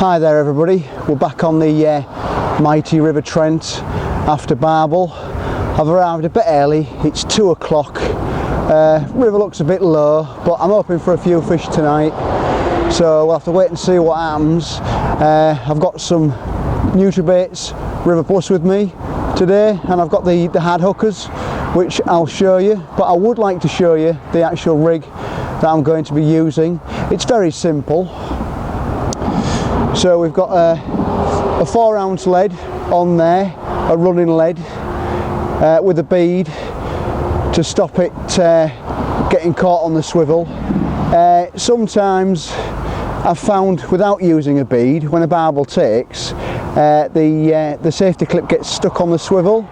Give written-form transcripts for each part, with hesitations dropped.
Hi there everybody, we're back on the mighty River Trent after Barbel. I've arrived a bit early, it's 2 o'clock. River looks a bit low, but I'm hoping for a few fish tonight, so we'll have to wait and see what happens. I've got some Nutribaits River Plus with me today, and I've got the hard hookers, which I'll show you, but I would like to show you the actual rig that I'm going to be using. It's very simple. So we've got a 4-ounce lead on there, a running lead with a bead to stop it getting caught on the swivel. Sometimes I've found without using a bead, when a barbel takes, the safety clip gets stuck on the swivel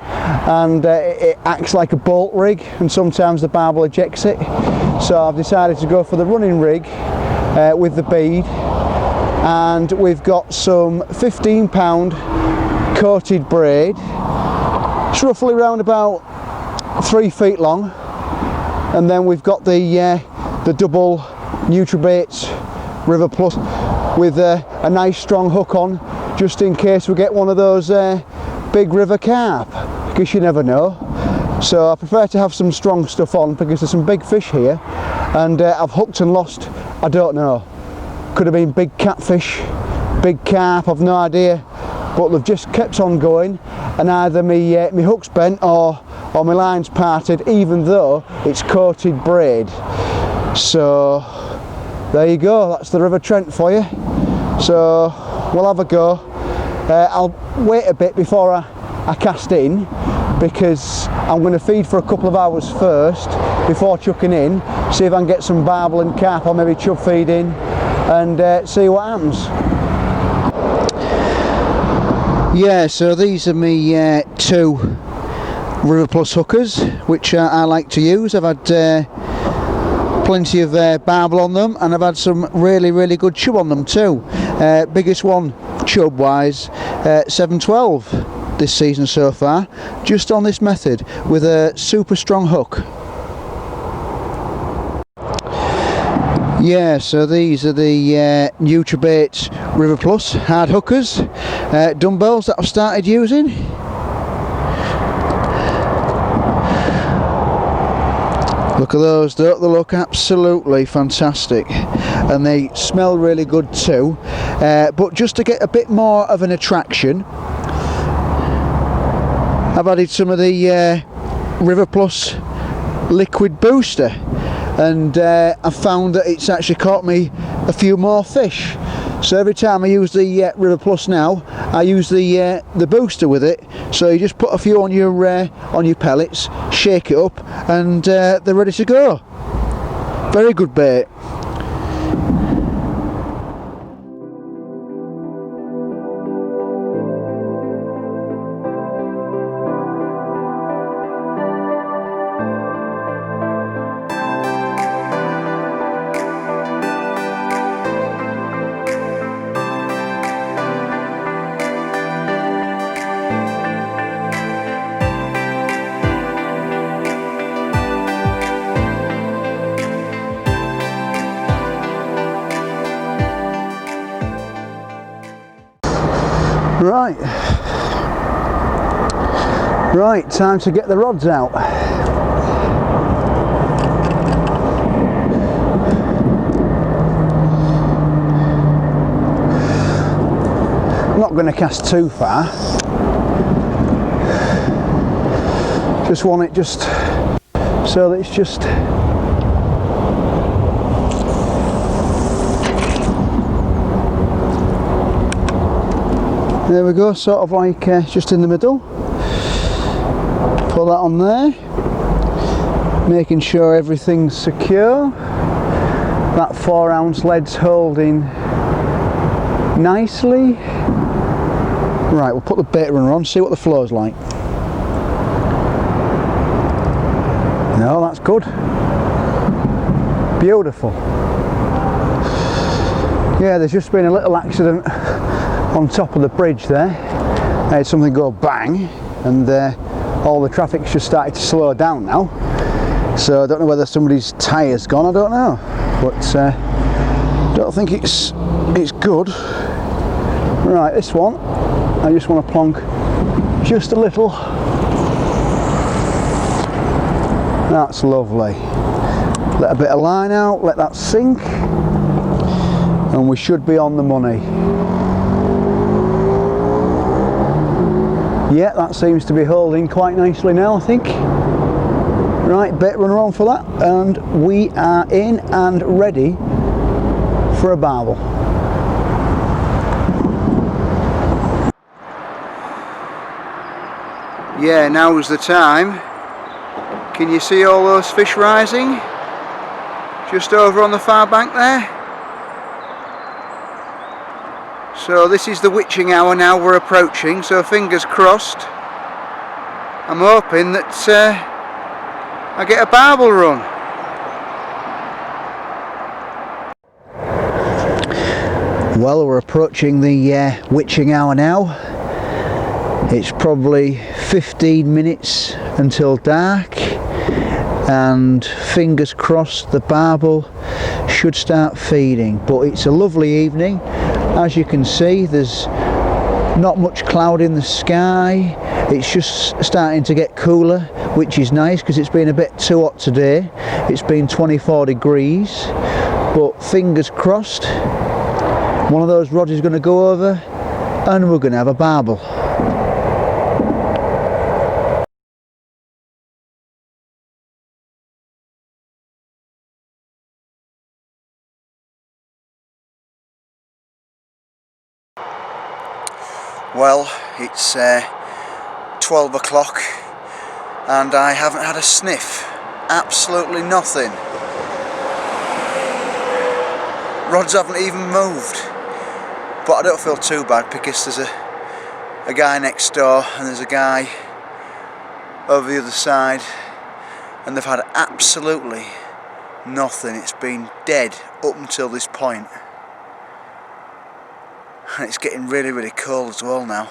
and it acts like a bolt rig, and sometimes the barbel ejects it. So I've decided to go for the running rig with the bead. And we've got some 15-pound coated braid. It's roughly around about 3 feet long, and then we've got the double Nutribaits River Plus with a nice strong hook on, just in case we get one of those big river carp, because you never know. So I prefer to have some strong stuff on because there's some big fish here, and I've hooked and lost, I don't know. Could have been big catfish, big carp, I've no idea, but they've just kept on going, and either me hook's bent or my line's parted, even though it's coated braid. So there you go, that's the River Trent for you. So we'll have a go. I'll wait a bit before I cast in, because I'm going to feed for a couple of hours first before chucking in, see if I can get some barbel and carp, or maybe chub feed in, and see what happens. Yeah, so these are my 2 River Plus hookers, which I like to use. I've had plenty of barbel on them, and I've had some really good chub on them too. Biggest one chub wise, 712 this season so far, just on this method with a super strong hook. Yeah, so these are the Nutribaits River Plus hard hookers, dumbbells that I've started using. Look at those, don't they look absolutely fantastic, and they smell really good too. But just to get a bit more of an attraction, I've added some of the River Plus liquid booster, and I've found that it's actually caught me a few more fish. So every time I use the River Plus now, I use the booster with it. So you just put a few on your pellets, shake it up, and they're ready to go. Very good bait. Right, time to get the rods out. I'm not going to cast too far. Just want it just so that it's just there we go, sort of like just in the middle. Put that on there, making sure everything's secure. That 4-ounce lead's holding nicely. Right, we'll put the bait runner on, see what the flow's like. No, that's good. Beautiful. Yeah, there's just been a little accident on top of the bridge there. I had something go bang, and all the traffic's just started to slow down now. So I don't know whether somebody's tyre's gone, I don't know. But don't think it's good. Right, this one, I just want to plonk just a little. That's lovely. Let a bit of line out, let that sink, and we should be on the money. Yeah, that seems to be holding quite nicely now, I think. Right, bait runner on for that, and we are in and ready for a barbel. Yeah, now's the time. Can you see all those fish rising? Just over on the far bank there. So this is the witching hour now we're approaching, so fingers crossed. I'm hoping that I get a barbel run. Well, we're approaching the witching hour now. It's probably 15 minutes until dark, and fingers crossed the barbel should start feeding. But it's a lovely evening. As you can see, there's not much cloud in the sky. It's just starting to get cooler, which is nice because it's been a bit too hot today. It's been 24 degrees, but fingers crossed one of those rods is going to go over and we're going to have a barbel. Well, it's 12 o'clock and I haven't had a sniff. Absolutely nothing. Rods haven't even moved. But I don't feel too bad because there's a guy next door and there's a guy over the other side, and they've had absolutely nothing. It's been dead up until this point. And it's getting really, really cold as well now.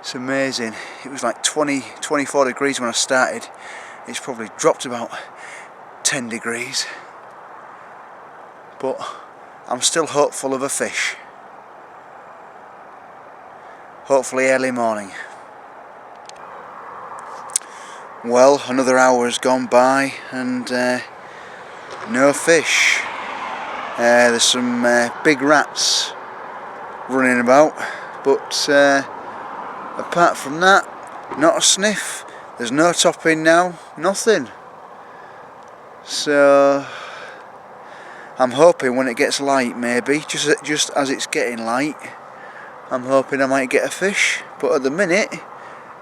It's amazing. It was like 24 degrees when I started. It's probably dropped about 10 degrees. But I'm still hopeful of a fish. Hopefully early morning. Well, another hour has gone by and no fish. There's some big rats running about, but apart from that, not a sniff. There's no topping now, nothing. So I'm hoping when it gets light, maybe just as it's getting light, I'm hoping I might get a fish. But at the minute,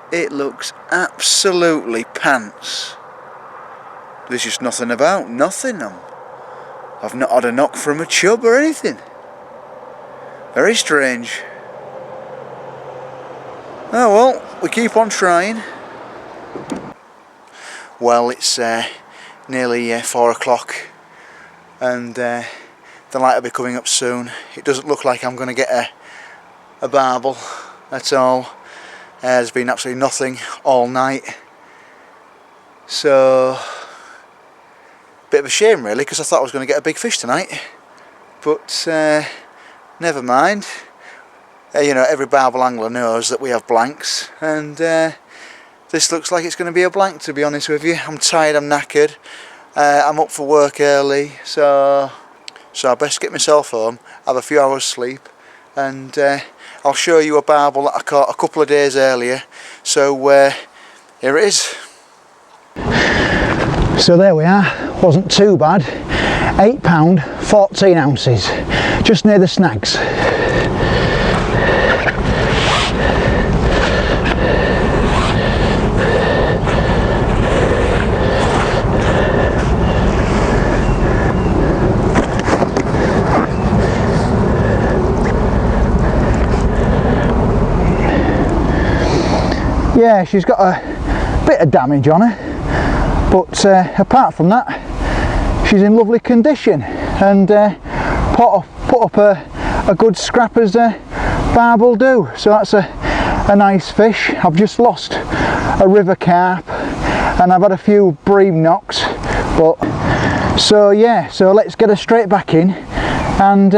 it looks absolutely pants. There's just nothing about, nothing. I've not had a knock from a chub or anything. Very strange. Oh well, we keep on trying. Well, it's nearly 4 o'clock and the light will be coming up soon. It doesn't look like I'm going to get a barbel at all. There's been absolutely nothing all night. So, bit of a shame really, because I thought I was going to get a big fish tonight. But never mind. You know, every barbel angler knows that we have blanks, and this looks like it's going to be a blank, to be honest with you. I'm tired, I'm knackered, I'm up for work early, so I best get myself home, have a few hours sleep, and I'll show you a barbel that I caught a couple of days earlier. So here it is. So there we are, wasn't too bad. £8, 14 ounces, just near the snags. Yeah, she's got a bit of damage on her, but apart from that, she's in lovely condition, and put up a good scrap as barbel do. So that's a nice fish. I've just lost a river carp, and I've had a few bream knocks, but so yeah. So let's get her straight back in and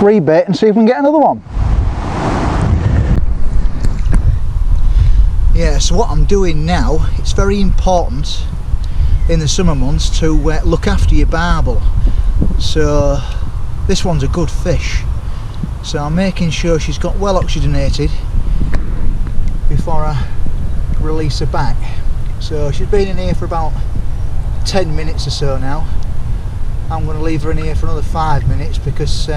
rebait and see if we can get another one. Yeah, so what I'm doing now, it's very important in the summer months to look after your barbel. So this one's a good fish, so I'm making sure she's got well oxygenated before I release her back. So she's been in here for about 10 minutes or so now. I'm going to leave her in here for another 5 minutes because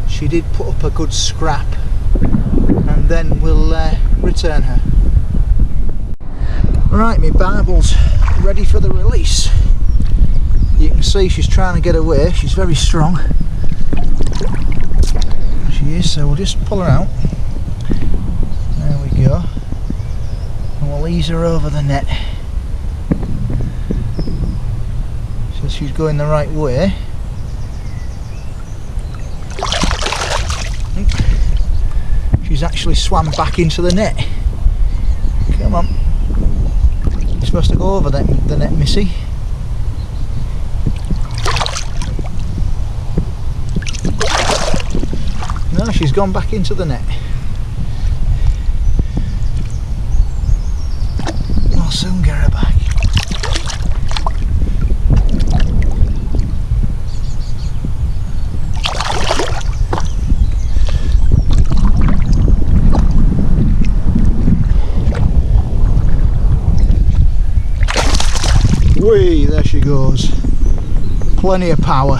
she did put up a good scrap, and then we'll return her. Right, my barbel's ready for the release. You can see she's trying to get away. She's very strong. She is, so we'll just pull her out. There we go. And we'll ease her over the net. So she's going the right way. She's actually swam back into the net. Come on. You're supposed to go over the net, Missy. No, she's gone back into the net. I'll soon get her back. Whee, there she goes. Plenty of power.